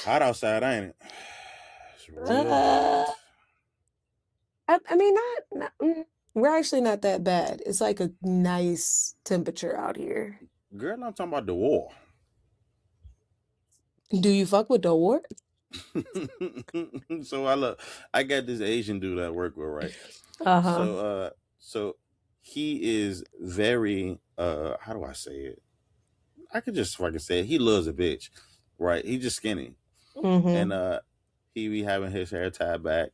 Hot outside, ain't it? It's real uh, hot. I mean, we're actually not that bad. It's like a nice temperature out here. Girl, I'm talking about the war. Do you fuck with DaWar? So I got this Asian dude I work with, right? Uh-huh. So he is very how do I say it? I could just fucking say it. He loves a bitch, right? He's just skinny. And Mm-hmm. he be having his hair tied back,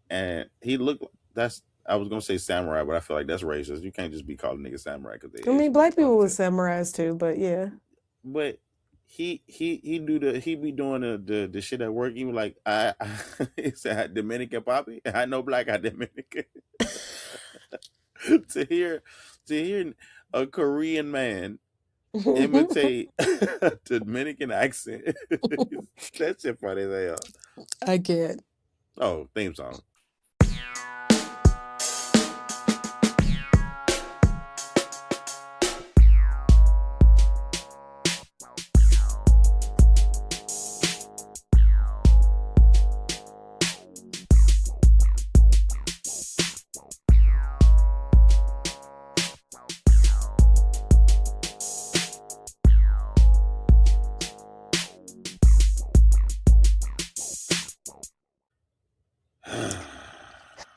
and he looked. That's I was gonna say samurai, but I feel like that's racist. You can't just be calling niggas samurai because they I mean, Asian with the black people with ponytail. samurais too, but yeah. But he be doing the shit at work. He was like I he said Dominican PaPi. I know black, I Dominican. to hear to hear a Korean man imitate a Dominican accent. That shit funny as hell. I can't. Oh, theme song.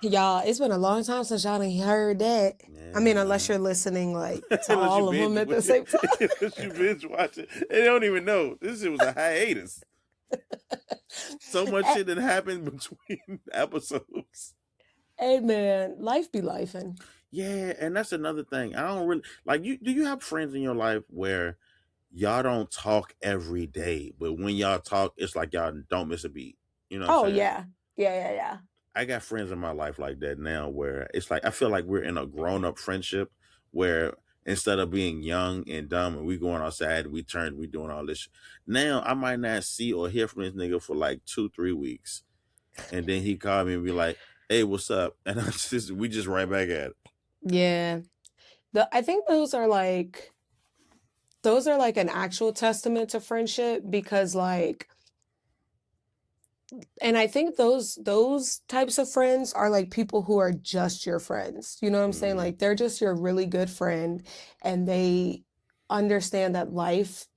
Y'all, it's been a long time since y'all done heard that. I Yeah, mean, unless man. you're listening like to Unless you all of binge, them at the same time. unless you binge watch it, they don't even know this shit was a hiatus. So much Hey, shit that happened between episodes. hey, man, life be lifing. Yeah, and that's another thing. I don't really like you. Do you have friends in your life where y'all don't talk every day, but when y'all talk, it's like y'all don't miss a beat? You know what I'm Oh saying? yeah. Yeah, yeah, yeah. I got friends in my life like that now where it's like I feel like we're in a grown up friendship where instead of being young and dumb and we going outside, we doing all this. Now I might not see or hear from this nigga for like 2, 3 weeks. And then he called me and be like, hey, what's up? And we just right back at it. Yeah. I think those are like an actual testament to friendship because like and I think those types of friends are like people who are just your friends. You know what I'm saying? Mm-hmm. Like they're just your really good friend and they understand that life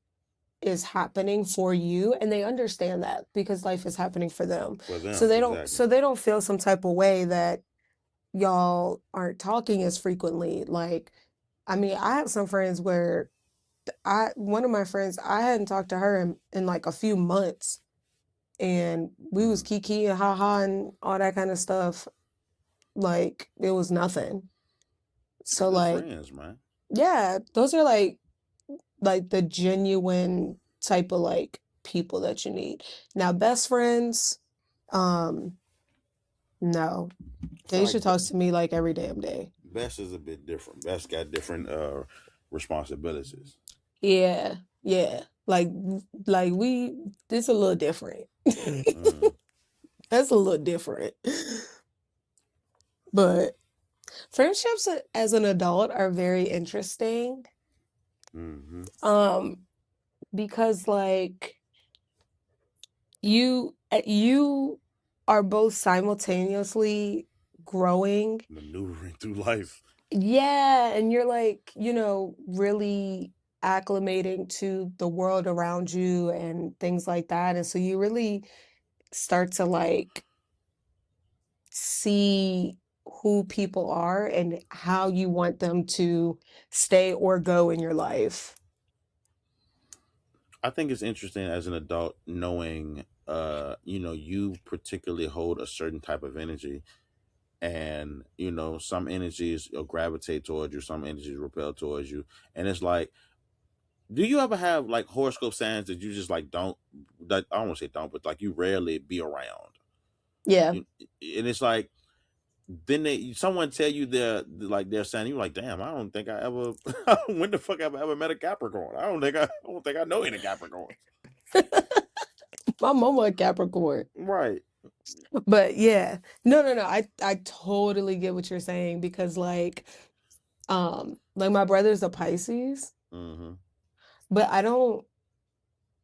is happening for you and they understand that because life is happening for them. For So them, they don't exactly. so they don't feel some type of way that y'all aren't talking as frequently. Like I mean, I have some friends where I one of my friends, I hadn't talked to her in like a few months and we was Mm. kiki and haha and all that kind of stuff. Like it was nothing. That's So good like, friends, man. yeah, those are like the genuine type of like people that you need. Now, best friends, um, no. I feel Deja like talks to me like every damn day. Best is a bit different. Best got different responsibilities. Yeah, yeah. Like we it's a little different. Mm. That's a little different. But friendships as an adult are very interesting. Mm-hmm. Um, because like you are both simultaneously growing. Maneuvering through life. Yeah, and you're like, really acclimating to the world around you and things like that. And so you really start to like see who people are and how you want them to stay or go in your life. I think it's interesting as an adult knowing, you particularly hold a certain type of energy, and some energies will gravitate towards you, some energies repel towards you, and it's like, do you ever have like horoscope signs that you just like don't? That I don't want to say don't, but like you rarely be around. Yeah. You, and it's like then someone tell you their sign, you like, damn, I don't think I ever when the fuck have I ever met a Capricorn? I don't think I know any Capricorns. My mama a Capricorn. Right. But yeah. No, no, no. I totally get what you're saying because like my brother's a Pisces, Mm-hmm. but I don't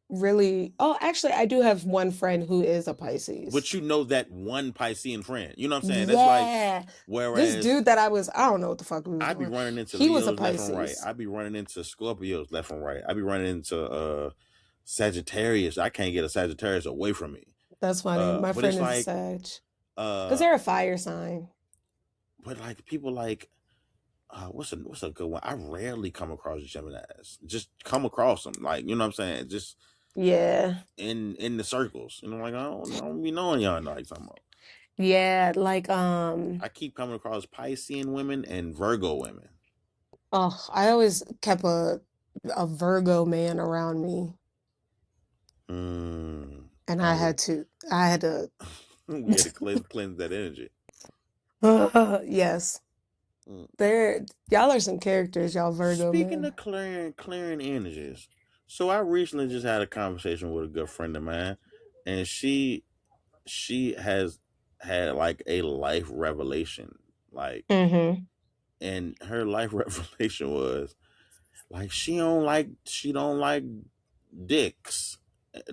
really. Oh, actually, I do have one friend who is a Pisces. But you know that one Piscean friend. You know what I'm saying? That's like, Yeah. This whereas dude that I don't know what the fuck he was I be doing. running into He was a Leos left and right. Pisces. I be running into Scorpios left and right. I be running into Sagittarius. I can't get a Sagittarius away from me. That's funny. My But friend it's is a like Sag. Because uh they're a fire sign. but like people like what's a good one? I rarely come across Geminis. Just come across them. Like, you know what I'm saying? Just Yeah. in the circles. You know, like I don't be knowing y'all like talking about. Yeah. I keep coming across Piscean women and Virgo women. Oh, I always kept a Virgo man around me. Mm. And I I would had to, I had to, yeah, to cleanse that energy. yes. Mm. Y'all are some characters, y'all Virgo Speaking man. of clearing energies, so I recently just had a conversation with a good friend of mine, and she has had like a life revelation, like, Mm-hmm. and her life revelation was like she don't like dicks.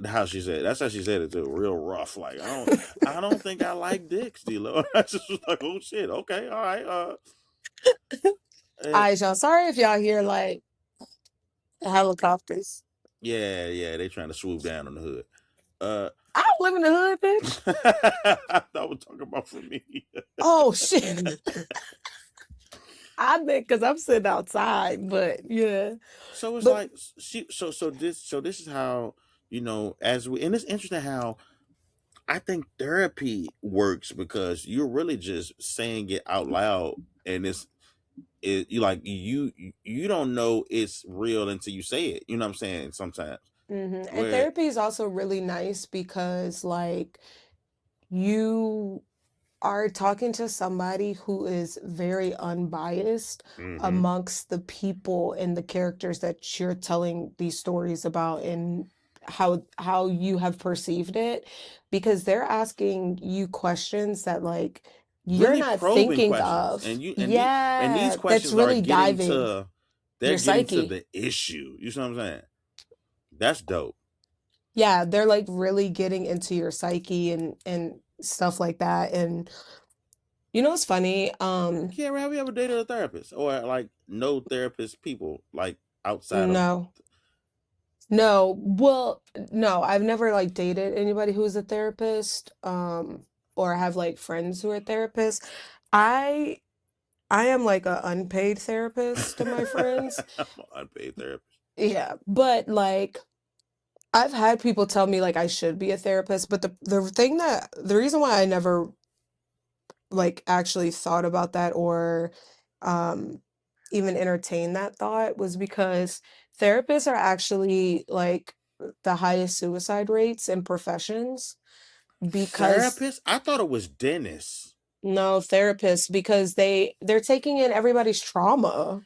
How she said that's how she said it too, real rough. Like I don't think I like dicks, D-Lo. I just was like, oh shit, okay, all right. All Uh right, y'all. Sorry if y'all hear like helicopters. yeah, yeah, they trying to swoop down on the hood. Uh, I don't live in the hood, bitch. I thought we talking about for me. Oh shit. I bet because I'm sitting outside, but yeah. So it's But like this is how as we and it's interesting how I think therapy works because you're really just saying it out loud, and you like you don't know it's real until you say it. You know what I'm saying? Sometimes and where therapy is also really nice because like you are talking to somebody who is very unbiased mm-hmm, amongst the people and the characters that you're telling these stories about and how you have perceived it because they're asking you questions that like you're really not probing thinking questions, of. and these Yeah, that's questions are really getting diving to they're your getting to psyche. the issue. You see what I'm saying? That's dope. Yeah, they're like really getting into your psyche and stuff like that. And you know what's funny? Kiara, have you ever dated a therapist or like no therapist people like outside of? No. No, well, no, I've never like dated anybody who's a therapist, or have like friends who are therapists. I I am like a unpaid therapist to my friends. I'm an unpaid therapist. Yeah, but like I've had people tell me like I should be a therapist, but the reason why I never like actually thought about that or um even entertained that thought was because therapists are actually like the highest suicide rates in professions because Therapist? I thought it was dentist. no therapists because they're taking in everybody's trauma.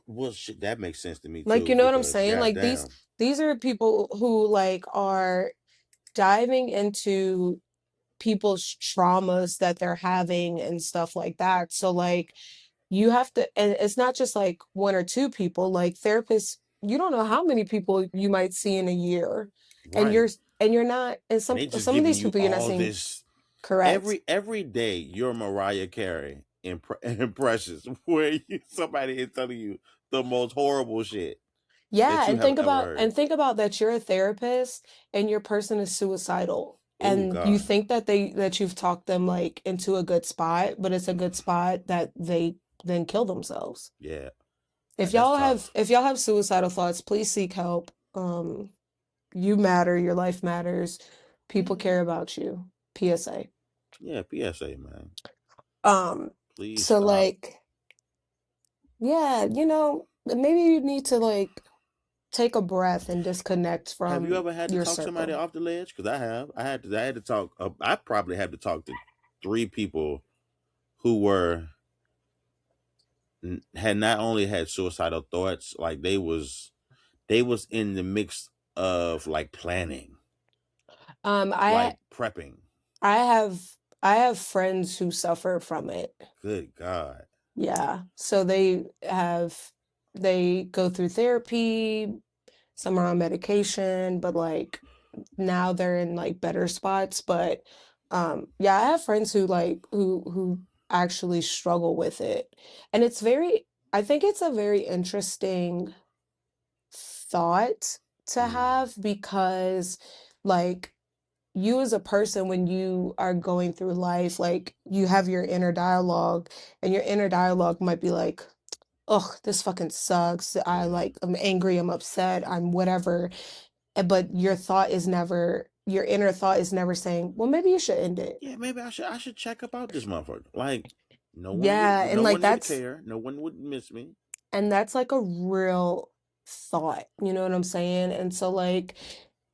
Well, shit, that makes sense to me Like too you know what I'm because saying? Like goddamn, these are people who like are diving into people's traumas that they're having and stuff like that. So like you have to, and it's not just like one or two people, like therapists, you don't know how many people you might see in a year. And right? you're not, and And they just some of giving these you people you're not all seeing this correct. every day. You're Mariah Carey impressions where somebody is telling you the most horrible shit that Yeah, you have ever heard. and think about that you're a therapist and your person is suicidal. Oh And you God, think that you've talked them like into a good spot, but it's a good spot that they then kill themselves. yeah, that's tough. If y'all have suicidal thoughts, please seek help. You matter, your life matters. People care Mhm. about you. PSA. Yeah, PSA, man. Um, Please so stop. like, yeah, maybe you need to like take a breath and disconnect Have you from ever had to your talk somebody circle. off the ledge? Because I have. I had to talk. I probably had to talk to three people who had not only had suicidal thoughts, like they was in the mix of like planning, Um, I like prepping. I have I have friends who suffer from it. Good God. Yeah. So they go through therapy, some are on medication, but like now they're in like better spots. But yeah, I have friends who like who actually struggle with it. And it's very I think it's a very interesting thought to Mm. have because like you as a person when you are going through life, like you have your inner dialogue and your inner dialogue might be like, ugh, this fucking sucks. I Yeah. like, I'm angry, I'm upset, I'm whatever. But your inner thought is never saying, well, maybe you should end it. Yeah, maybe I should check up out this motherfucker. Like Yeah. And no like one would care. No one would miss me. that's like a real thought, you know what I'm saying? And so like,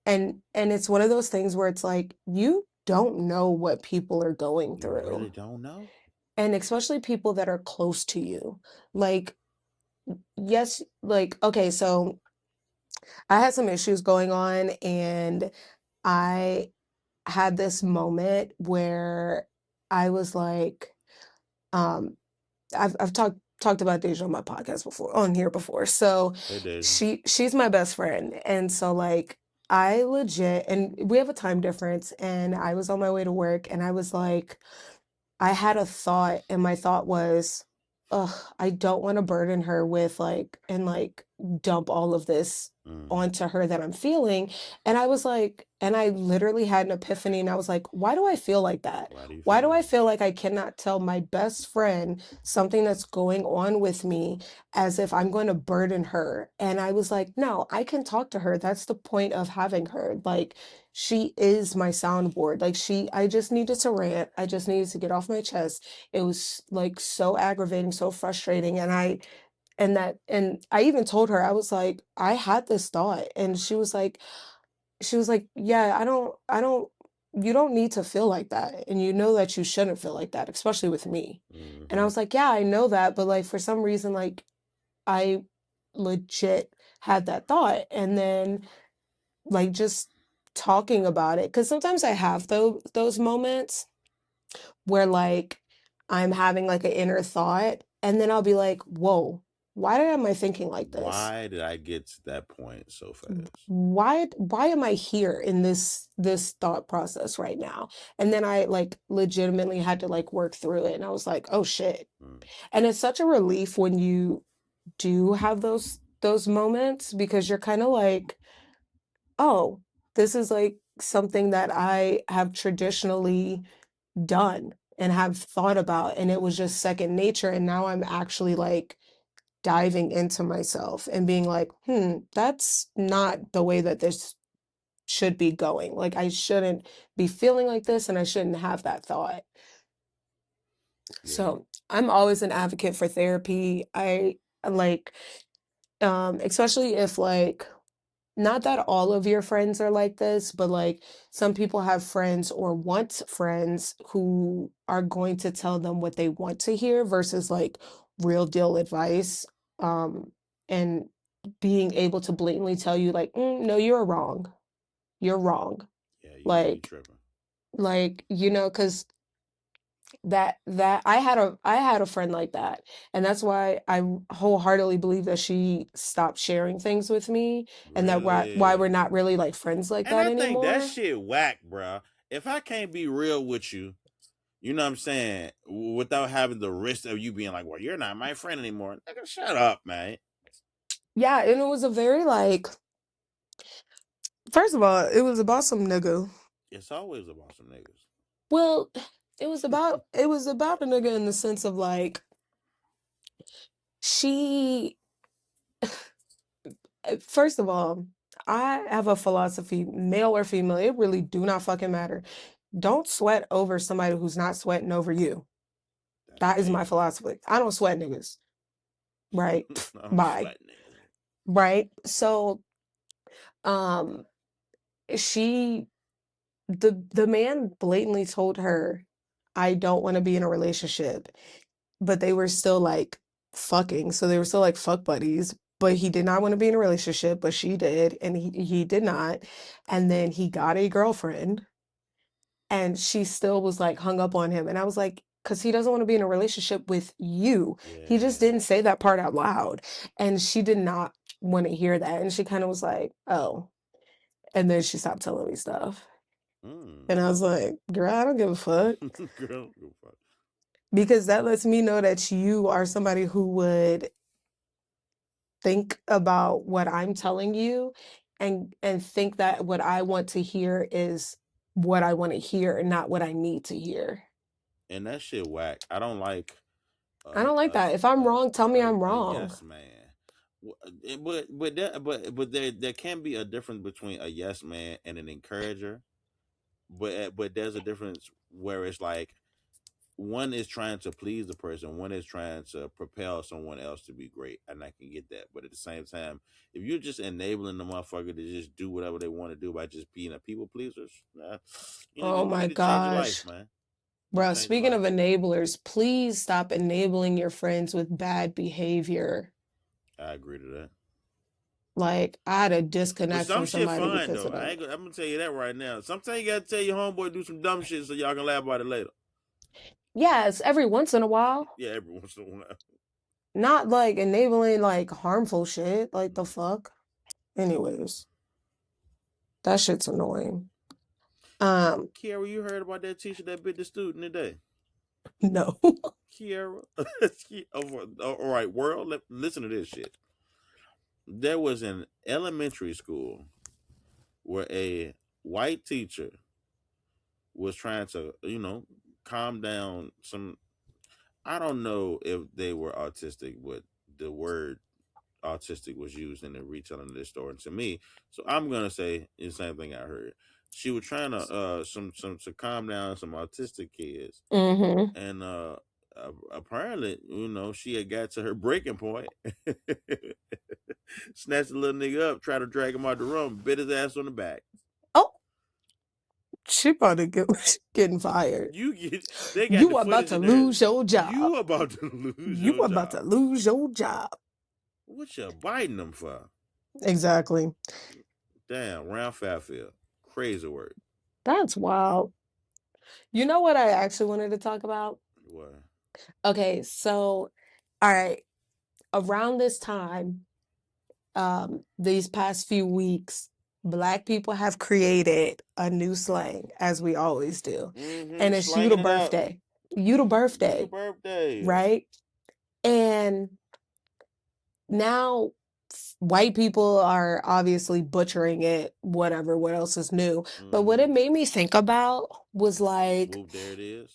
and it's one of those things where it's like, you don't know what people are going You really through. don't know. And especially people that are close to you. Like, yes, like, okay, so I had some issues going on and I had this moment where I was like, um, I've talked about Deja on my podcast before, on here before. So Hey, Deja. she's my best friend. And so like I legit and we have a time difference and I was on my way to work and I was like, I had a thought, and my thought was, ugh, I don't want to burden her with like, and like dump all of this Mm. onto her that I'm feeling. And I was like, and I literally had an epiphany, and I was like, why do I feel like that? Why do you Why feel do I that? feel like I cannot tell my best friend something that's going on with me as if I'm going to burden her? And I was like, no, I can talk to her. That's the point of having her. Like, she is my soundboard. Like I just needed to rant. I just needed to get off my chest. It was like so aggravating, so frustrating. And I even told her, I was like, I had this thought. And she was like, yeah, you don't need to feel like that. And you know that you shouldn't feel like that, especially with me. And I Mm-hmm. was like, yeah, I know that. But like for some reason, like I legit had that thought. And then like just talking about it because sometimes I have those moments where like I'm having like an inner thought and then I'll be like, whoa, why am I thinking like this? Why did I get to that point so fast? Why am I here in this thought process right now? And then I like legitimately had to like work through it and I was like, oh shit. Mm. And it's such a relief when you do have those moments because you're kind of like, oh, this is like something that I have traditionally done and have thought about, and it was just second nature. And now I'm actually like diving into myself and being like, that's not the way that this should be going. Like, I shouldn't be feeling like this, and I shouldn't have that thought. Yeah. So I'm always an advocate for therapy. I like, especially if like not that all of your friends are like this, but like some people have friends or want friends who are going to tell them what they want to hear versus like real deal advice. And being able to blatantly tell you like, no, you're wrong. You're wrong. Yeah. You Like, tripping? because that I had a friend like that, and that's why I wholeheartedly believe that she stopped sharing things with me, and that why we're Really? not really like friends like And that I think that anymore. shit whack, bruh. If I can't be real with you, you know what I'm saying, without having the risk of you being like, well, you're not my friend anymore. Nigga, shut up, man. Yeah, and it was a very like first of all, it was about some nigga. It's always about some niggas. Well, it was about a nigga in the sense of like she first of all, I have a philosophy, male or female, it really do not fucking matter. Don't sweat over somebody who's not sweating over you. That's That is my crazy. philosophy. I don't sweat niggas, right? Pff, I'm bye. sweating niggas. Right? So, um, she the man blatantly told her, I don't want to be in a relationship, but they were still like fucking. So they were still like fuck buddies. But he did not want to be in a relationship, but she did, and he did not. And then he got a girlfriend, and she still was like hung up on him. And I was like, because he doesn't want to be in a relationship with you. He just Yeah. didn't say that part out loud. And she did not. want to hear that. And she kind of was like, oh. And then she stopped telling me stuff. Mm. And I was like, girl, I don't give a fuck. Girl, go fuck. Because that lets me know that you are somebody who would think about what I'm telling you and think that what I want to hear is what I want to hear and not what I need to hear. And that shit whack. I don't like I don't like that. If I'm wrong, tell me I'm a wrong. yes man. But there can be a difference between a yes man and an encourager. But there's a difference where it's like one is trying to please the person, one is trying to propel someone else to be great, and I can get that. But at the same time, if you're just enabling the motherfucker to just do whatever they want to do by just being a people pleaser, nah, Oh you my need to change your life, gosh. man. You need to Bruh, change your speaking life. of enablers, please stop enabling your friends with bad behavior. I agree to that. Like, I had a But disconnect some from shit somebody fine because though. of that. I'm gonna tell you that right now. Sometimes you gotta tell your homeboy do some dumb shit so y'all can laugh about it later. Yes, every once in a while. Yeah, every once in a while. Not like enabling like harmful shit. Like the Mm. fuck? Anyways, that shit's annoying. Kiara, you heard about that teacher that bit the student today? No. Kiara. All right, world. Listen to this shit. There was an elementary school where a white teacher was trying to, calm down some. I don't know if they were autistic, but the word autistic was used in the retelling of this story to me. So I'm gonna say the same thing I heard. She was trying to some to calm down some autistic kids, Mm-hmm. and apparently, she had got to her breaking point. Snatched the little nigga up, tried to drag him out the room, bit his ass on the back. Oh, she probably getting fired. They got the You are about footage to in there. lose your job. You about to lose You your are about job. to lose your job. What you biting them for? Exactly. Damn, round Fairfield. Crazy word. That's wild. You know what I actually wanted to talk about? What? Okay, so all right, around this time, these past few weeks, Black people have created a new slang, as we always do. Mm-hmm. And it's you the Slanging it out. birthday. You the You the birthday, birthday. right? And now white people are obviously butchering it, whatever, what else is new. But what Mm-hmm. it made me think about was like, Whoop, there it is.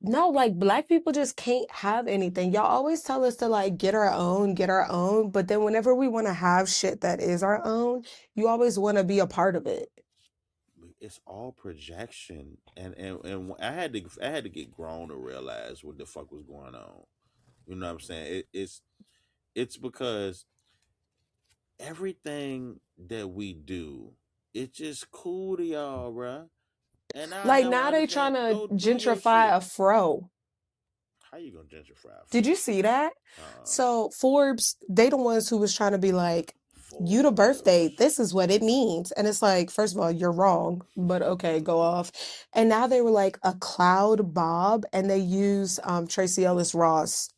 no, like Black people just can't have anything. Y'all always tell us to like get our own. But then whenever we want to have shit that is our own, you always want to be a part of it. It's all projection, and I had to get grown to realize what the fuck was going on. You know what I'm saying? It's because everything that we do, it's just cool to y'all, bruh. And I Like never now they trying understand. to Go do your gentrify shit. a fro. How you gonna gentrify Did fro? you see that? Uh, So Forbes, they the ones who was trying to be like, you the birthday, Forbes. this is what it means. And it's like, first of all, you're wrong, but okay, go off. And now they were like a cloud bob, and they use Tracy Ellis Ross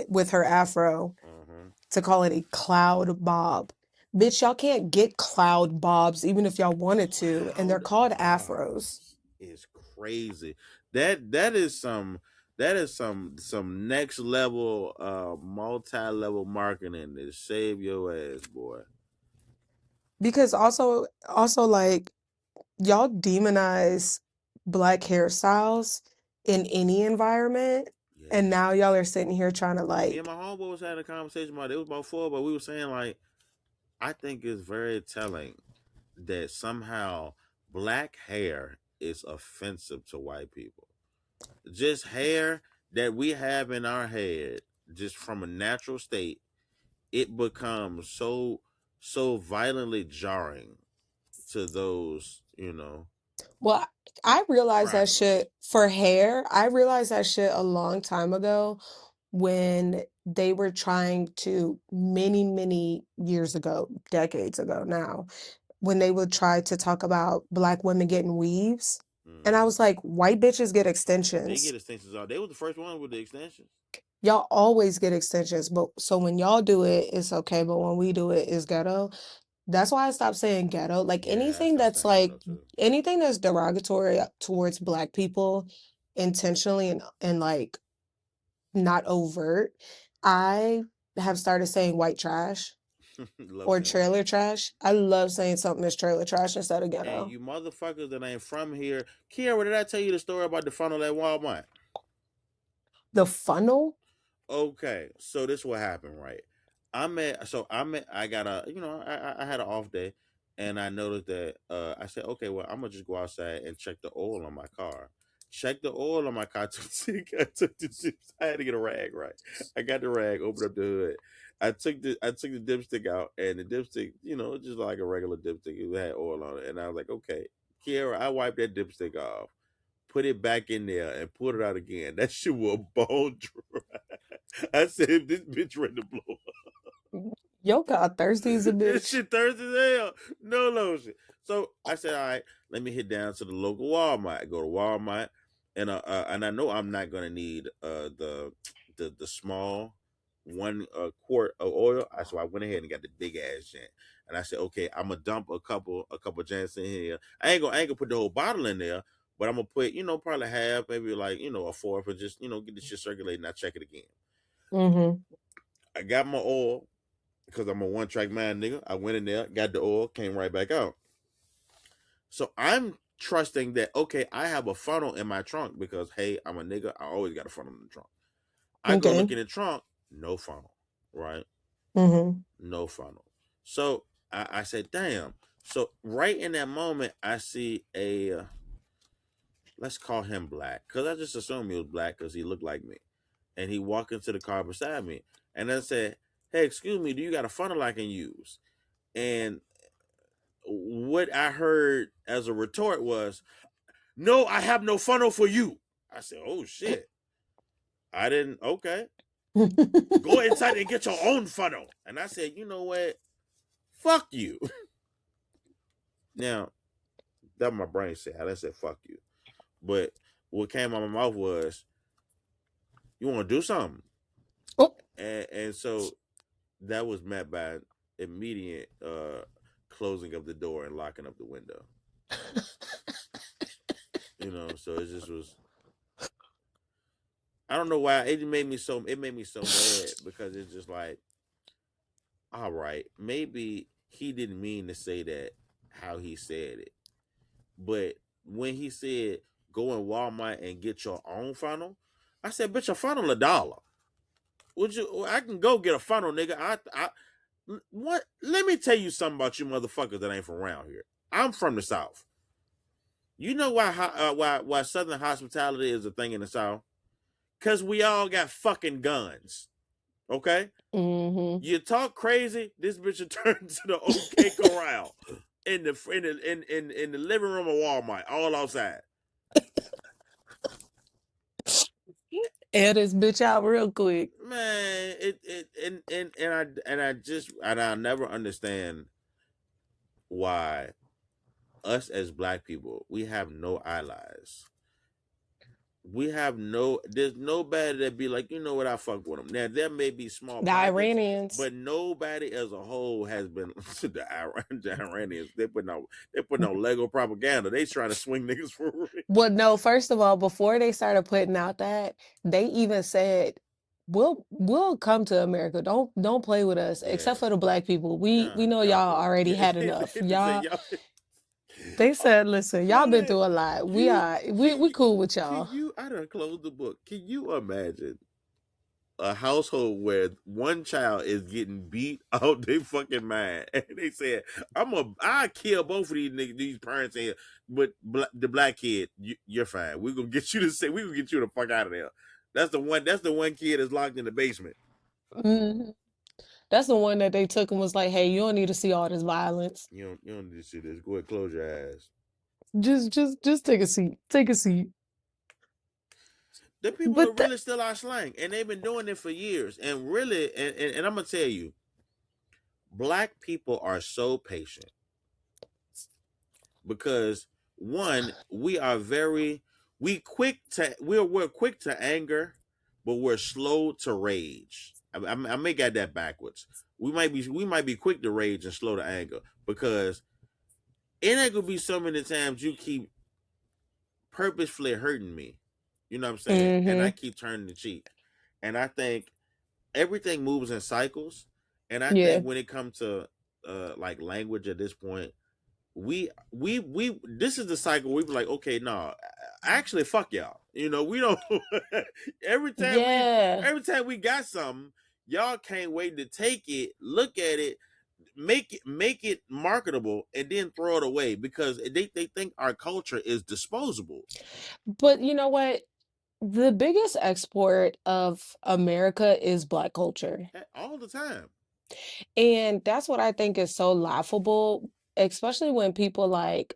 with her afro Uh-huh. to call it a cloud bob. Bitch, y'all can't get cloud bobs even if y'all wanted to, and they're Cloud called afros. bombs is crazy. That is some next level multi-level marketing to save your ass, boy. Because also like y'all demonize Black hairstyles in any environment, and Yes. now y'all are sitting here trying to Me and like, my homeboy was having a conversation about it. It was about four, but we were saying like I think it's very telling that somehow black hair is offensive to white people. Just hair that we have in our head, just from a natural state, it becomes so violently jarring to those, well, I realized that travelers. shit for hair. I realized that shit a long time ago when they were trying to many years ago, decades ago now, when they would try to talk about Black women getting weaves. And I Hmm. was like, white bitches get They extensions. get extensions out. They were the first one with the extensions. Y'all always get extensions, but so when y'all do it, it's okay, but when we do it, it's ghetto. That's why I stopped saying ghetto. Like Yeah, I stopped saying ghetto too. anything that's derogatory towards black people intentionally and like not overt, I have started saying white trash Love or saying white trailer trash. trash. I love saying something that's trailer trash instead of And ghetto. you motherfuckers that ain't from here, Kiara, did I tell you the story about the funnel at Walmart? The funnel? Okay, so this what happened, right? I got a I had an off day, and I noticed that I said, okay, well, I'm gonna just go outside and check the oil on my car. Check the oil on my car. I took the dips. I had to get a rag, right? I got the rag, opened up the hood. I took the dipstick out, and the dipstick, just like a regular dipstick, it had oil on it, and I was like, okay, Kiara, I wiped that dipstick off, put it back in there, and put it out again. That shit was bone dry. I said, this bitch ready to blow. Yo got thirsty as a This bitch. shit thirsty as hell. No lotion. So I said, all right, let me hit down to the local Walmart. I go to Walmart, and I know I'm not gonna need the small 1 quart of oil. So I went ahead and got the big ass jet. And I said, okay, I'm gonna dump a couple jets in here. I ain't gonna put the whole bottle in there, but I'm gonna put probably half, maybe like a fourth, or just get the shit circulating. I check it again. Mm-hmm. I got my oil because I'm a one track man, nigga. I went in there, got the oil, came right back out. So I'm trusting that okay, I have a funnel in my trunk because hey, I'm a nigga. I always got a funnel in the trunk. I go Okay. look in the trunk, no funnel, right? Mm-hmm. No funnel. So I said, damn. So right in that moment, I see let's call him Black because I just assumed he was black because he looked like me, and he walked into the car beside me, and I said, hey, excuse me, do you got a funnel I can use? And what I heard as a retort was, "No, I have no funnel for you." I said, "Oh shit, I didn't." Okay, go inside and get your own funnel. And I said, "You know what? Fuck you." Now that my brain said, I said, "Fuck you," but what came out of my mouth was, "You want to do something?" Oh. And so that was met by immediate closing of the door and locking up the window. So it just was I don't know why it made me so mad because it's just like, all right, maybe he didn't mean to say that how he said it. But when he said go in Walmart and get your own funnel, I said, bitch, a funnel $1. Would you I can go get a funnel, nigga. I what let me tell you something about you motherfuckers that ain't from around here. I'm from the South. You know why Southern hospitality is a thing in the South? Cause we all got fucking guns. Okay? Mm-hmm. You talk crazy, this bitch will turn to the OK Corral in the living room of Walmart, all outside. Air this bitch out real quick. Man, it and I'll never understand why us as black people we have no allies. We have no. There's nobody that be like, you know what, I fuck with them. Now there may be small The pockets, Iranians. but nobody as a whole has been the Iranians. They putting out Lego propaganda. They trying to swing niggas for real. Well, no, first of all, before they started putting out that, they even said, we'll come to America. Don't play with us, Yeah, except for the black people. We nah, know y'all y'all cool. already Yeah, had enough. they say Y'all y'all. they Oh, said, listen, y'all been man, through a lot. We you are can we you cool with can y'all. you? I done closed the book. Can you imagine a household where one child is getting beat out they fucking mind, and they said, I kill both of these niggas, these parents here, but the black kid, you're fine. We're gonna get you to say, we're gonna get you the fuck out of there." That's the one kid that's locked in the basement. Mhm. That's the one that they took and was like, hey, you don't need to see all this violence. You don't need to see this. Go ahead, close your eyes. Just take a seat. Take a seat. The people are But that really still our slang, and they've been doing it for years. And really, and I'm gonna tell you, black people are so patient because one, we are very we're quick to anger, but we're slow to rage. I may got that backwards. We might be quick to rage and slow to anger because it ain't gonna be so many times you keep purposefully hurting me. You know what I'm saying? And I Mm-hmm. keep turning the cheek. And I think everything moves in cycles. And I Yeah. think when it comes to like language at this point, we this is the cycle we be like, okay, no, actually fuck y'all. We don't every time we Yeah. every time we got something, y'all can't wait to take it, look at it, make it marketable, and then throw it away because they think our culture is disposable. But you know what? The biggest export of America is Black culture. All the time. And that's what I think is so laughable, especially when people like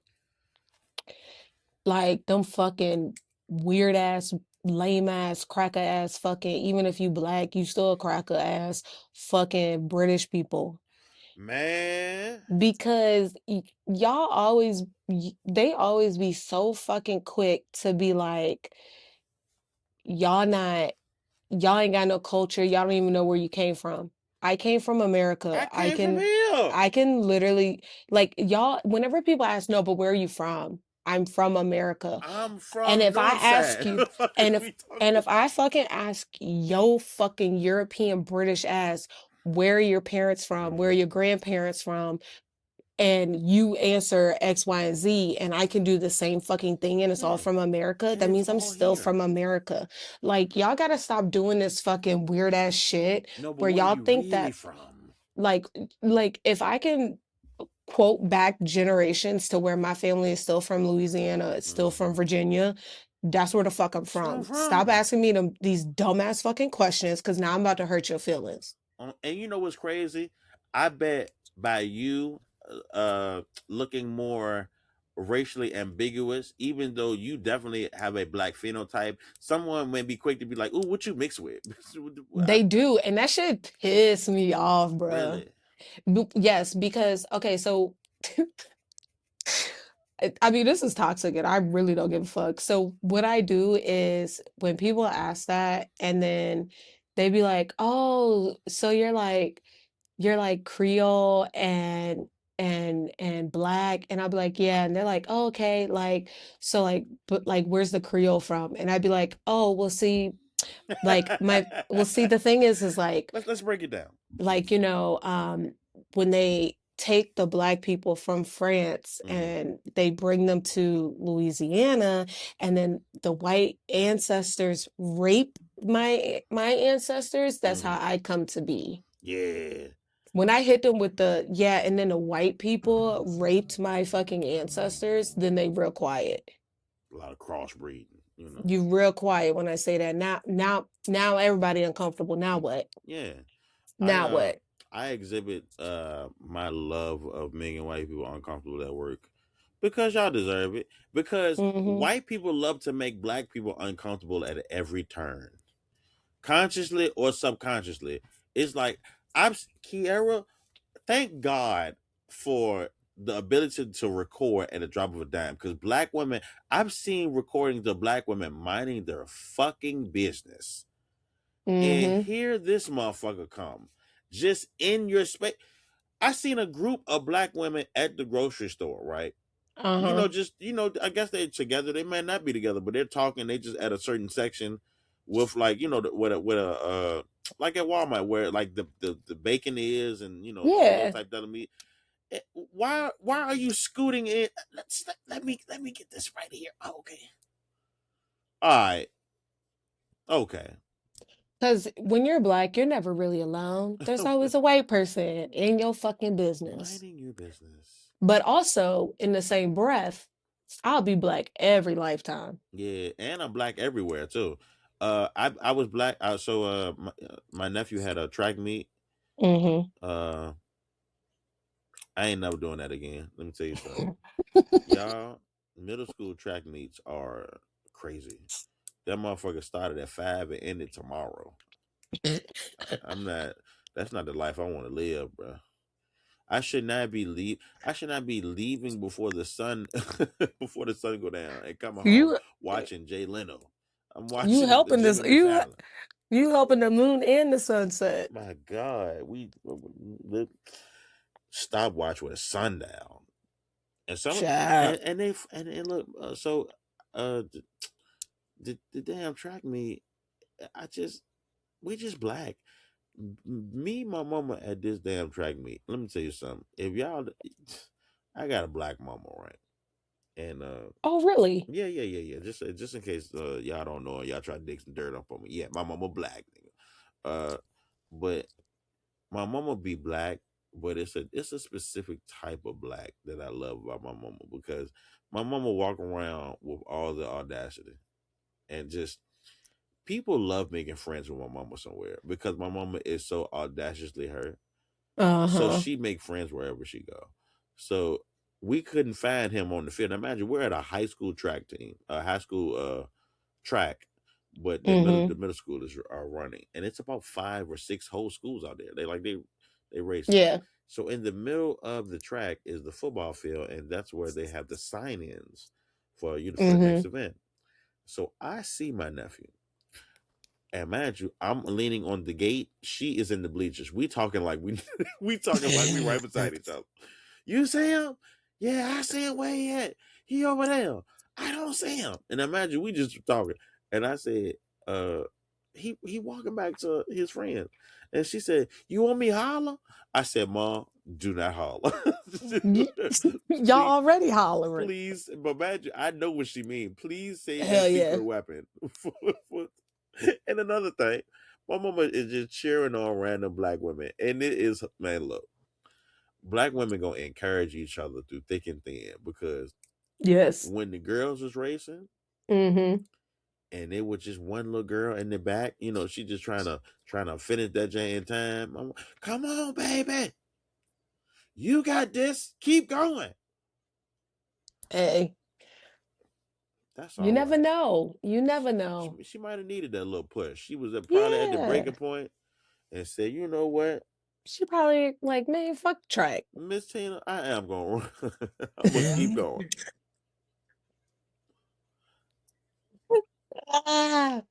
them fucking weird ass, lame ass, cracker ass fucking, even if you black, you still a cracker ass fucking British people. Man, Because y'all always they always be so fucking quick to be like, y'all not y'all ain't got no culture. Y'all don't even know where you came from. I came from I America. I came from can here. I can literally like y'all whenever people ask, no, but where are you from? I'm from America. I'm And from if I ask Northside. you, What the fuck and is if we talking and if about? I fucking ask yo fucking European British ass, where are your parents from? Where are Mm-hmm. your grandparents from? And you answer X, Y, and Z, and I can do the same fucking thing, and it's all Yeah, from America, and that it's means I'm all still here. from America. Like, y'all gotta stop doing this fucking weird ass shit No, but where where y'all you think really that, from? like, like if I can quote back generations to where my family is still from Louisiana, it's still from Mm-hmm. Virginia, that's where the fuck I'm That's where I'm from. Stop from. asking me these dumbass fucking questions, because now I'm about to hurt your feelings. And you know what's crazy? I bet by you looking more racially ambiguous, even though you definitely have a black phenotype, someone may be quick to be like, "Ooh, what you mix with?" They do, and that shit piss me off, bruh. Really? Yes, because okay, so I mean, this is toxic and I really don't give a fuck. So what I do is when people ask that and then they be like, "Oh, so you're like Creole and black." And I'll be like, "Yeah." And they're like, "Oh, okay." Like, so like, but like, where's the Creole from? And I'd be like, "Oh, we'll see." Like we'll see. The thing is Let's break it down. like, when they take the black people from France Mm-hmm. and they bring them to Louisiana, and then the white ancestors rape my ancestors, that's Mm-hmm. how I come to be. Yeah, When I hit them with the yeah, and then the white people raped my fucking ancestors, then they real quiet. a lot of crossbreeding. You real quiet when I say that. Now everybody uncomfortable. Now what? Yeah, I Now uh what? I exhibit my love of making white people uncomfortable at work because y'all deserve it. Because Mm-hmm. white people love to make black people uncomfortable at every turn, consciously or subconsciously. It's like I'm Kiera. Thank God for the ability to record at a drop of a dime. Because black women, I've seen recordings of black women minding their fucking business, and Mm-hmm. here this motherfucker come just in your space. I seen a group of black women at the grocery store, right? Uh-huh. Just I guess they're together. They might not be together, but they're talking. They just at a certain section with like with a like at Walmart where like the bacon is and all those Yeah. type of meat. Why are you scooting in? Let me get this right here. Oh, okay, all right, okay. Because when you're black, you're never really alone. There's always a white person in your fucking business. Minding your business. But also, in the same breath, I'll be black every lifetime. Yeah, and I'm black everywhere too. I was black. My nephew had a track meet. Mm-hmm. Uh, I ain't never doing that again. Let me tell you something, y'all. Middle school track meets are crazy. That motherfucker started at 5 and ended tomorrow. I'm not. That's not the life I want to live, bro. I should not be leaving before the sun before the sun go down and coming home You watching Jay Leno. I'm you watching the helping this Jimmy Fallon. You hoping the moon and the sunset. My God, we stopwatch with a sundown, and some Child. and look. So, uh, the damn track meet. I just we just black. Me, my mama at this damn track meet. Let me tell you something. If y'all, I got a black mama, right? And Oh, really? yeah, yeah, yeah, yeah. Just in case y'all don't know, y'all try to dig some dirt up on me. Yeah, my mama black, nigga. But my mama be black, but it's a specific type of black that I love about my mama because my mama walk around with all the audacity and just people love making friends with my mama somewhere because my mama is so audaciously her. So Uh-huh. she make friends wherever she go. So we couldn't find him on the field. Now imagine we're at a high school track team, a high school track, but the Mm-hmm. middle schoolers are running, and it's about 5 or 6 whole schools out there. They racing. Yeah. So in the middle of the track is the football field, and that's where they have the sign-ins for the next Mm-hmm. event. So I see my nephew. And mind you, I'm leaning on the gate. She is in the bleachers. We talking like we we talking like we right beside each other. You see him? Yeah, I see him where he at. He over there. I don't see him. And imagine we just talking. And I said, uh, he walking back to his friend. And she said, "You want me holler?" I said, "Mom, do not holler. Y'all please, already hollering. please." But imagine, I know what she mean. Please save that Hell yeah. secret weapon for and another thing, my mama is just cheering on random black women. And it is, man, look, black women gonna encourage each other through thick and thin because Yes. when the girls was racing Mm-hmm. and it was just one little girl in the back, she just trying to finish that jam in time. Come on, baby. You got this. Keep going. Hey, That's you all never right. know. You never She, know. she might have needed that little push. She was probably at the breaking Yeah. point and said, you know what? She probably like, man, fuck track. Miss Tina, I am going to run. I'm going to keep going. Ah,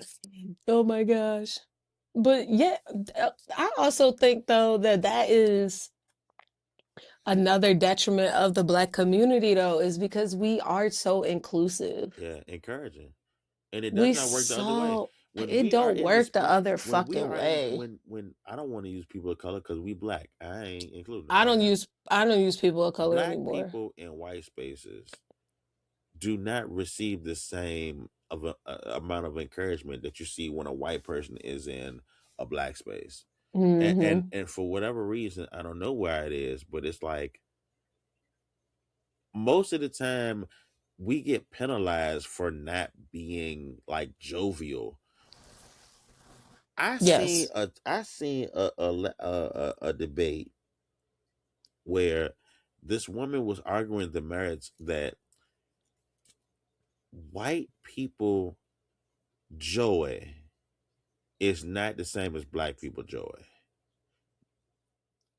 oh my gosh. But yeah, I also think though that that is another detriment of the black community though, is because we are so inclusive. Yeah, encouraging. And it does We not work the other way. so When it we are don't in this work the other when we fucking are in way. when I don't want to use people of color because we black. I ain't including them I right don't now. use I don't use people of color Black anymore. people in white spaces do not receive the same amount of encouragement that you see when a white person is in a black space. And, and Hmm. and for whatever reason, I don't know why it is, but it's like most of the time we get penalized for not being like jovial. Yes. I seen a debate where this woman was arguing the merits that white people joy is not the same as black people joy.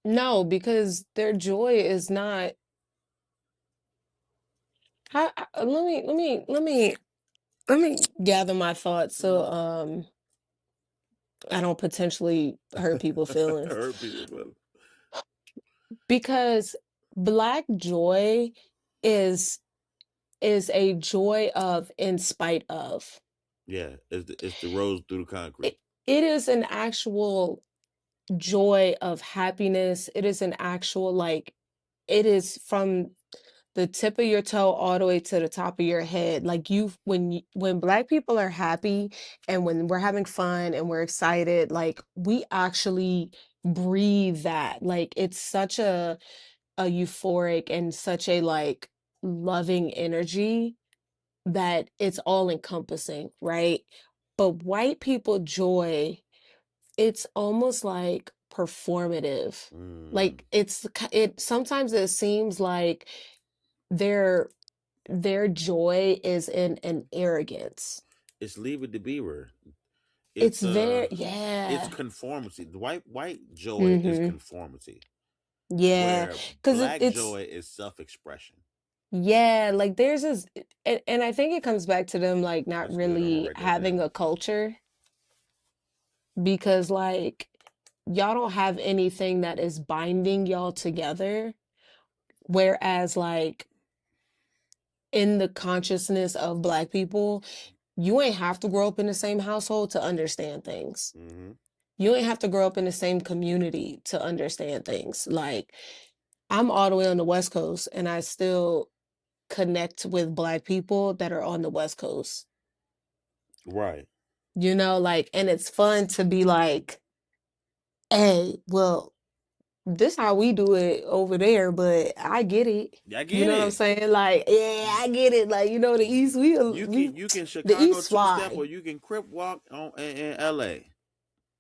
No, because their joy is not let me gather my thoughts so Mm. I don't potentially hurt people's feelings. Hurt people, but Because black joy is is a joy of in spite of. yeah, it's the rose through the concrete. It, it is an actual joy of happiness. It is an actual like it is from the tip of your toe all the way to the top of your head. Like when black people are happy and when we're having fun and we're excited, like we actually breathe that. Like it's such a euphoric and such a like loving energy that it's all encompassing, right? But white people joy, it's almost like performative. Mm. Like it sometimes it seems like their their joy is in an arrogance. It's leave it to beaver. It's It's very it's yeah. conformity. The white joy is Mhm. conformity, Yeah, where 'cause black it's joy is self expression. yeah, like there's this and I think it comes back to them like not That's good. I'm gonna really write that having down. a culture because like y'all don't have anything that is binding y'all together. Whereas like in the consciousness of black people, you ain't have to grow up in the same household to understand things. Hmm. You ain't have to grow up in the same community to understand things. Like I'm all the way on the West Coast and I still connect with black people that are on the West Coast. Right. You know, like, and it's fun to be like, hey, well, this how we do it over there, but I get it. I You get know what I'm it. saying? Like, yeah, You, I get it. Like, you know, the East, you can the Chicago East two step, fly. or you can crip walk in L.A.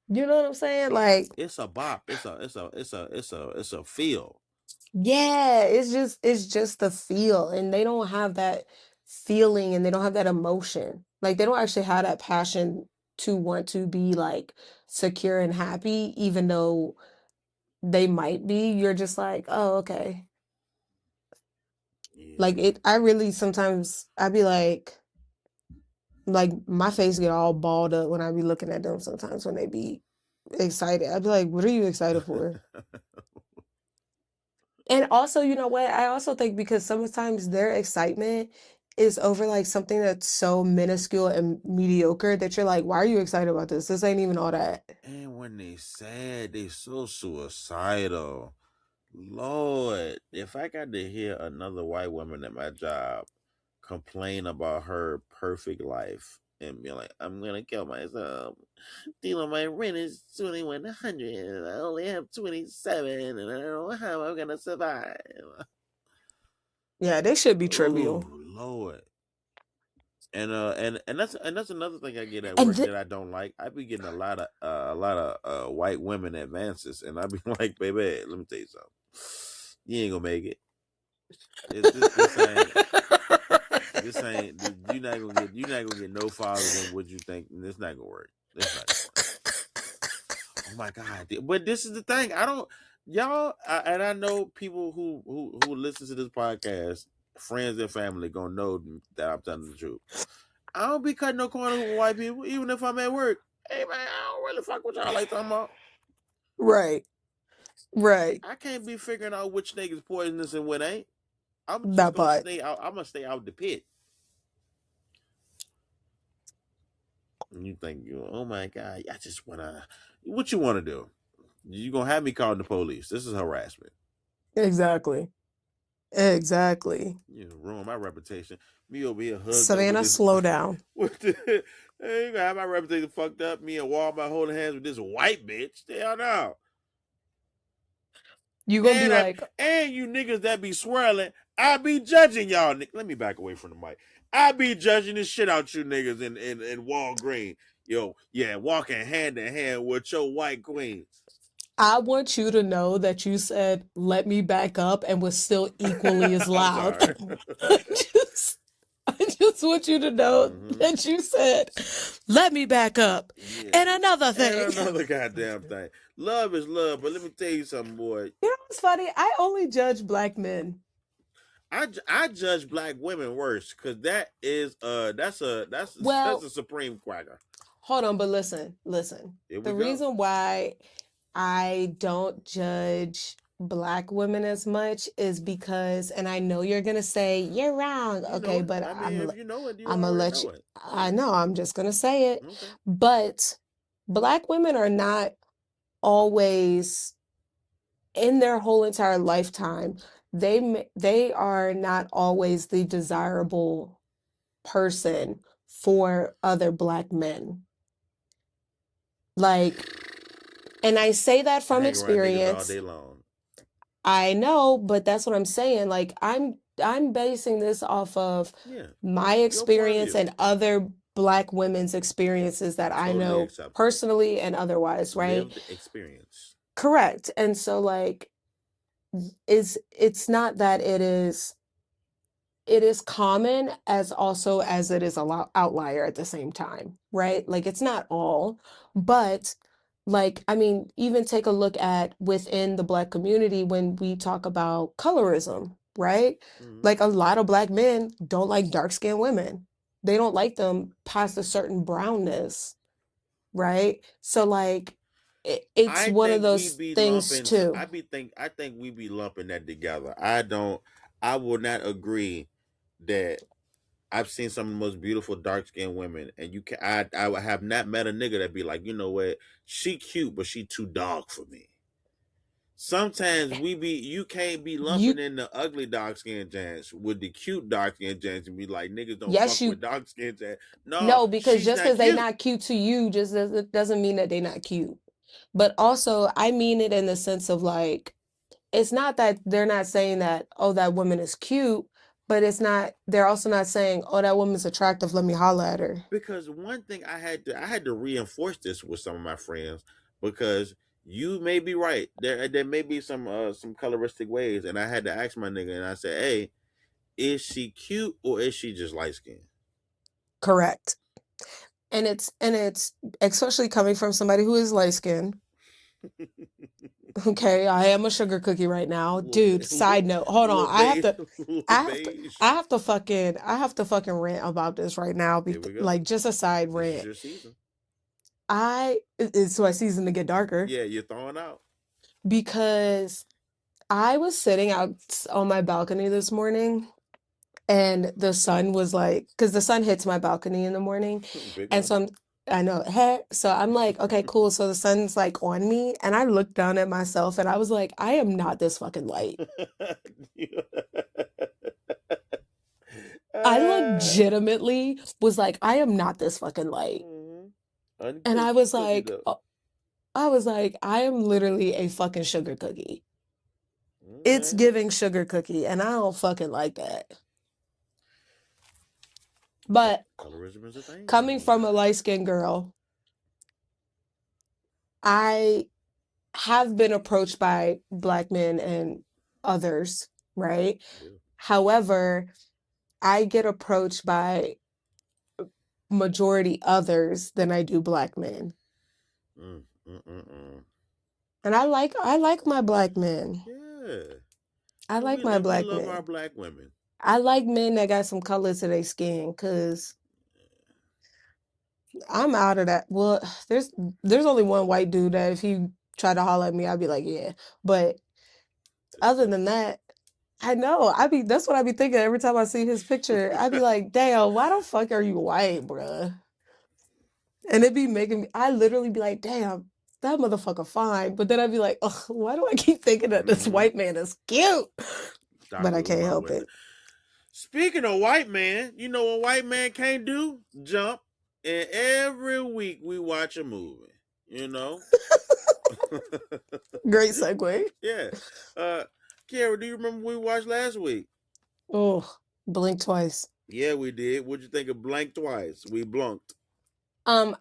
You know what I'm saying? Like, It's a bop. It's a feel. yeah, it's just the feel, and they don't have that feeling, and they don't have that emotion. Like, they don't actually have that passion to want to be like secure and happy, even though they might be. You're just like, oh, okay. Like Yeah. it, I really sometimes I be like my face get all balled up when I be looking at them sometimes when they be excited. I'd be like, what are you excited for? And also, you know what? I also think because sometimes their excitement is over like something that's so minuscule and mediocre that you're like, why are you excited about this? This ain't even all that. And when they sad, they so suicidal. Lord, if I got to hear another white woman at my job complain about her perfect life and be like, I'm gonna kill myself. You know, my rent is 2,100 and I only have 27 and I don't know how I'm gonna survive. Yeah, they should be Oh trivial. Lord. And that's another thing I get at And work th that I don't like. I be getting a lot of white women advances, and I be like, baby, let me tell you something. You ain't gonna make it. This ain't. You're not gonna get no farther than what you think. It's not gonna work. It's not gonna work. Oh my god! But this is the thing. I don't, y'all, and I know people who listen to this podcast, friends and family, gonna know that I'm telling the truth. I don't be cutting no corners with white people, even if I'm at work. Hey man, I don't really fuck with y'all like talking about. right, right. I can't be figuring out which snake is poisonous and what ain't. I'm just That gonna part. stay out. I'm gonna stay out the pit. And you think, oh my god, I just wanna. What you wanna do? You gonna have me calling the police? This is harassment. Exactly. Exactly. You know, ruin my reputation. Me over here hugged up with Savannah, this. slow down. With the, hey, you gonna have my reputation fucked up? Me and Walmart holding hands with this white bitch? Hell no. You gonna be And I like, and you niggas that be swirling, I be judging y'all. Let me back away from the mic. I be judging the shit out you niggas in Walgreens. Yo, yeah, walking hand in hand with your white queen. I want you to know that you said, let me back up and was still equally as I'm loud. sorry. I just, I just want you to know Hmm. that you said, let me back up. Yeah. And another And thing. another goddamn thing. Love is love, but let me tell you something, boy. You know what's funny? I only judge black men. I judge black women worse because that is that's Well, a supreme quagger. hold on, but listen, listen. Here we The go. reason why I don't judge black women as much is because, and I know you're gonna say you're wrong, You okay, know it. but I mean, if you know it, you I'm gonna already let know you. it. I know, I'm just gonna say it, Okay. but black women are not always in their whole entire lifetime. They are not always the desirable person for other black men. Like, and I say that I from hang around niggas all experience. day long. I know, but that's what I'm saying. Like I'm basing this off of Yeah. my Your point of experience view. and other black women's experiences that I Totally know acceptable. personally and otherwise, right? Lived experience. Correct. And so like it's not that it is common as also as it is a lot outlier at the same time, right? Like it's not all, but like I mean, even take a look at within the black community when we talk about colorism, right? Hmm. Like a lot of black men don't like dark-skinned women. They don't like them past a certain brownness. right? So like it's I one of think we those be things lumping. too. I think we be lumping that together. I don't. I will not agree that I've seen some of the most beautiful dark skinned women, and you can. I have not met a nigga that be like, you know what, she cute, but she too dark for me. Sometimes we be you can't be You lumping in the ugly dark skinned giants with the cute dark skinned giants and be like niggas don't yes fuck you with dark skinned giants. No, no, because she's just not because they cute not cute to you just doesn't mean that they not cute. But also I mean it in the sense of like it's not that they're not saying that, oh, that woman is cute, but it's not, they're also not saying, oh, that woman's attractive, let me holla at her. because one thing I had to reinforce this with some of my friends because you may be right. There may be some coloristic ways, and I had to ask my nigga, and I said, hey, is she cute or is she just light skinned? Correct. And it's especially coming from somebody who is light skinned. Okay, I am a sugar cookie right now. Dude, side note. Hold on. Little I have to beige. I have to fucking rant about this right now Here because we go. like just a side This is rant. your season. It's my season to get darker Yeah, you're throwing out. because I was sitting out on my balcony this morning and the sun was like, because the sun hits my balcony in the morning. Big And so window. I know, hey, so I'm like, okay, cool. So the sun's like on me. And I looked down at myself and I was like, I am not this fucking light. I uh, legitimately was like, I am not this fucking light. mhm. And I Uncooked was cookie like, dough. I was like, I am literally a fucking sugar cookie. It's Okay. giving sugar cookie, and I don't fucking like that. But Colorism is a coming thing. from a light-skinned girl, I have been approached by black men and others, right? Yeah. However, I get approached by majority others than I do black men. Mm, mm, mm, mm. And I like my black men. Yeah. I like my And we black love our men. black women. I like men that got some color to their skin because I'm out of that. Well, there's only one white dude that if he tried to holler at me, I'd be like, yeah. But That's other tough. than that, I know. That's what I be thinking every time I see his picture. I be like, damn, why the fuck are you white, bruh? And it be making me, I literally be like, damn, that motherfucker fine. But then I'd be like, ugh, why do I keep thinking that this Mm-hmm. white man is cute? But Doctor I can't Umar help with it. it. Speaking of white man, you know what white man can't do? Jump. And every week we watch a movie. You know? Great segue. Yeah. Uh Kara, do you remember we watched last week? Oh, blink twice. Yeah, we did. What'd you think of Blank Twice? We blunked.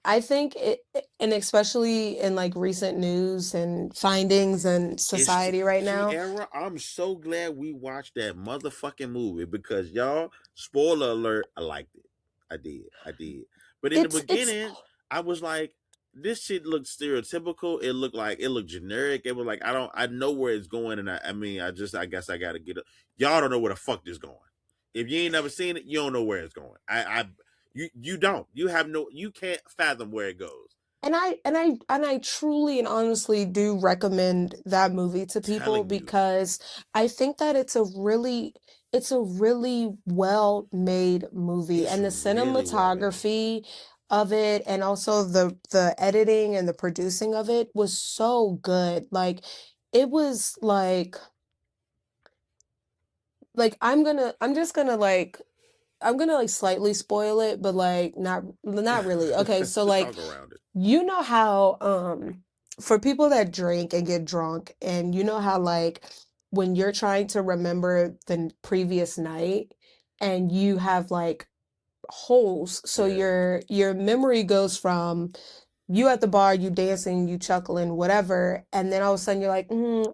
I think and especially in like recent news and findings and It's society right now, Kiara. I'm so glad we watched that motherfucking movie because y'all, spoiler alert, I liked it. I did. I did. But in the it's beginning, I was like, this shit looked stereotypical. It looked generic. It was like I know where it's going, and I mean I guess I gotta get it. Y'all don't know where the fuck this going. If you ain't never seen it, you don't know where it's going. You don't. You have no you can't fathom where it goes. and I truly and honestly do recommend that movie to people Telling you. because I think that it's a really well made movie It's and the really well made. cinematography of it and also the editing and the producing of it was so good. Like it was like I'm just gonna like I'm gonna like slightly spoil it, but like not really. Okay, so Just like talk around it. you know how for people that drink and get drunk and you know how like when you're trying to remember the previous night and you have like holes so Yeah. your memory goes from you at the bar, you dancing, you chuckling, whatever, and then all of a sudden you're like,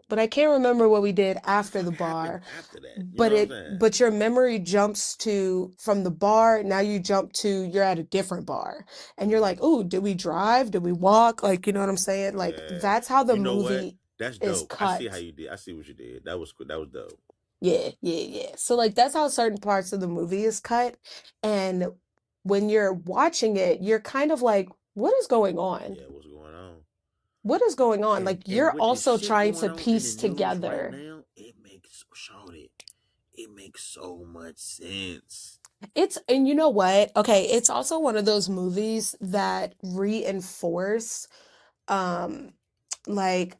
but I can't remember what we did What the after the fuck happened bar. after that? You But know what I'm it, saying? but your memory jumps to from the bar. Now you jump to you're at a different bar, and you're like, Mm, oh, did we drive? Did we walk? Like, you know what I'm saying? Like yeah. that's how the You know what? movie That's is dope. I see how cut. you did. I see what you did. That was cool. That was dope. Yeah, yeah, yeah. So like that's how certain parts of the movie is cut, and when you're watching it, you're kind of like what is going on? Yeah, what's going on? What is going on? And Like, you're with the also shit trying going to on in the piece news right together. now, it makes shorty. It makes so much sense. And you know what? Okay, it's also one of those movies that reinforce um like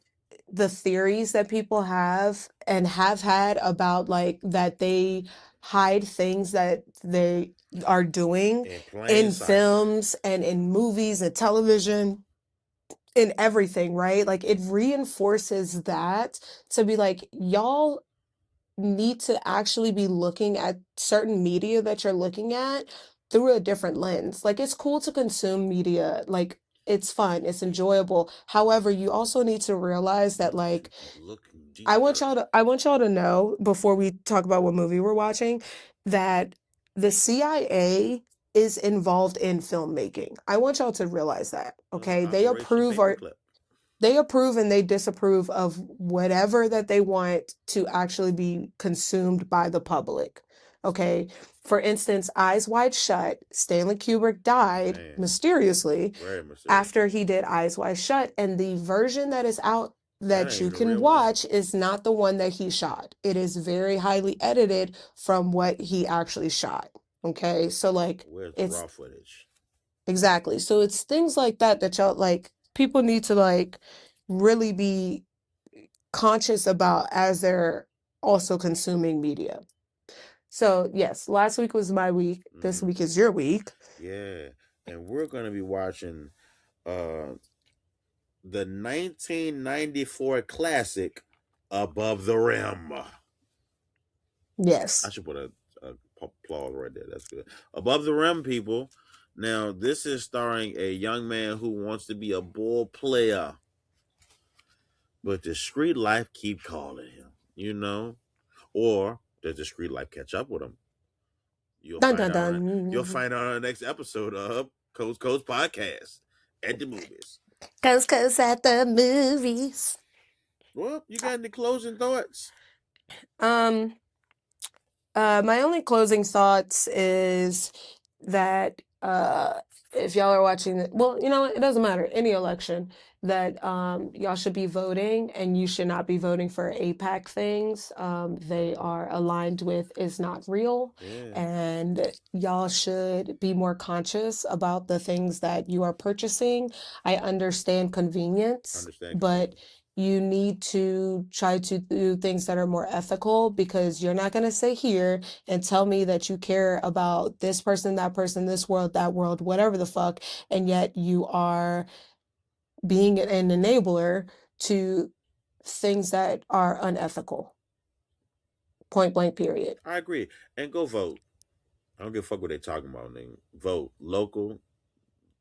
the theories that people have and have had about like that they hide things that they are doing In plain in sight. films and in movies and television, in everything, right? Like it reinforces that to be like, y'all need to actually be looking at certain media that you're looking at through a different lens. Like it's cool to consume media, like it's fun, it's enjoyable. However, you also need to realize that Need to like look deeper. I want y'all to know before we talk about what movie we're watching that the CIA is involved in filmmaking. I want y'all to realize that, okay? Operation Paperclip. They approve and they disapprove of whatever that they want to actually be consumed by the public. Okay. For instance, Eyes Wide Shut, Stanley Kubrick died Man, mysteriously very after mysteriously. he did Eyes Wide Shut. And the version that is out That that ain't you even the can real one. watch is not the one that he shot. It is very highly edited from what he actually shot. Okay. So, like, Where's the it's raw footage? exactly. So it's things like that that y'all like people need to like really be conscious about as they're also consuming media. So, yes, last week was my week. This Mm-hmm. week is your week. Yeah, and we're gonna be watching uh the 1994 classic Above the Rim. I Yes. should put a applause right there. That's good. Above the Rim, people. Now, this is starring a young man who wants to be a ball player, but the street life keep calling him. You know, or does the street life catch up with him? You'll Dun find dun out. You'll dun. find out on the next episode of Coast Podcast at the movies. Cause at the movies. Well, you got any closing thoughts? Um, my only closing thoughts is that if y'all are watching it, well, you know what, it doesn't matter, any election, that y'all should be voting and you should not be voting for APAC things. They Uh, are aligned with is not real, yeah, and y'all should be more conscious about the things that you are purchasing. I understand convenience, understand but convenience. you need to try to do things that are more ethical because you're not going to sit here and tell me that you care about this person, this world, that world, whatever the fuck, and yet you are being an enabler to things that are unethical. Point blank, period. I agree. And go vote. I don't give a fuck what they talking about. Nigga. Vote local,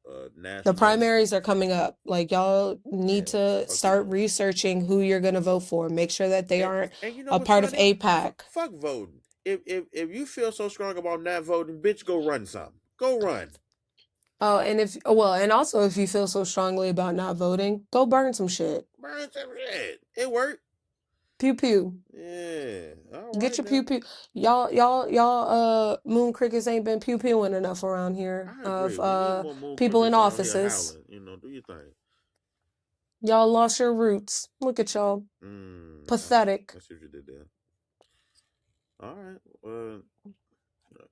The national. primaries are coming up. Like, y'all need Yeah, to fuck these start niggas. researching who you're going to vote for. Make sure that they And, aren't and you know a what's part of funny? APAC. Fuck voting. If you feel so strong about not voting, bitch, go run some. Go run. Oh, and and also if you feel so strongly about not voting, go burn some shit. Burn some shit. It worked. Pew pew. Yeah. All Get right your pew now. pew. Moon crickets ain't been pew pewing enough around here I agree. of We need more moon people in crickets around here offices. howling. You know, do your thing. Y'all lost your roots. Look at y'all. I Pathetic. see what you did there. All right.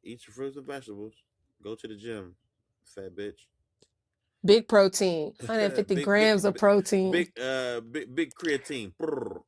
Eat your fruits and vegetables. Go to the gym, fat bitch. Big protein. 150 big, big, grams of big, protein. big creatine. Brrr.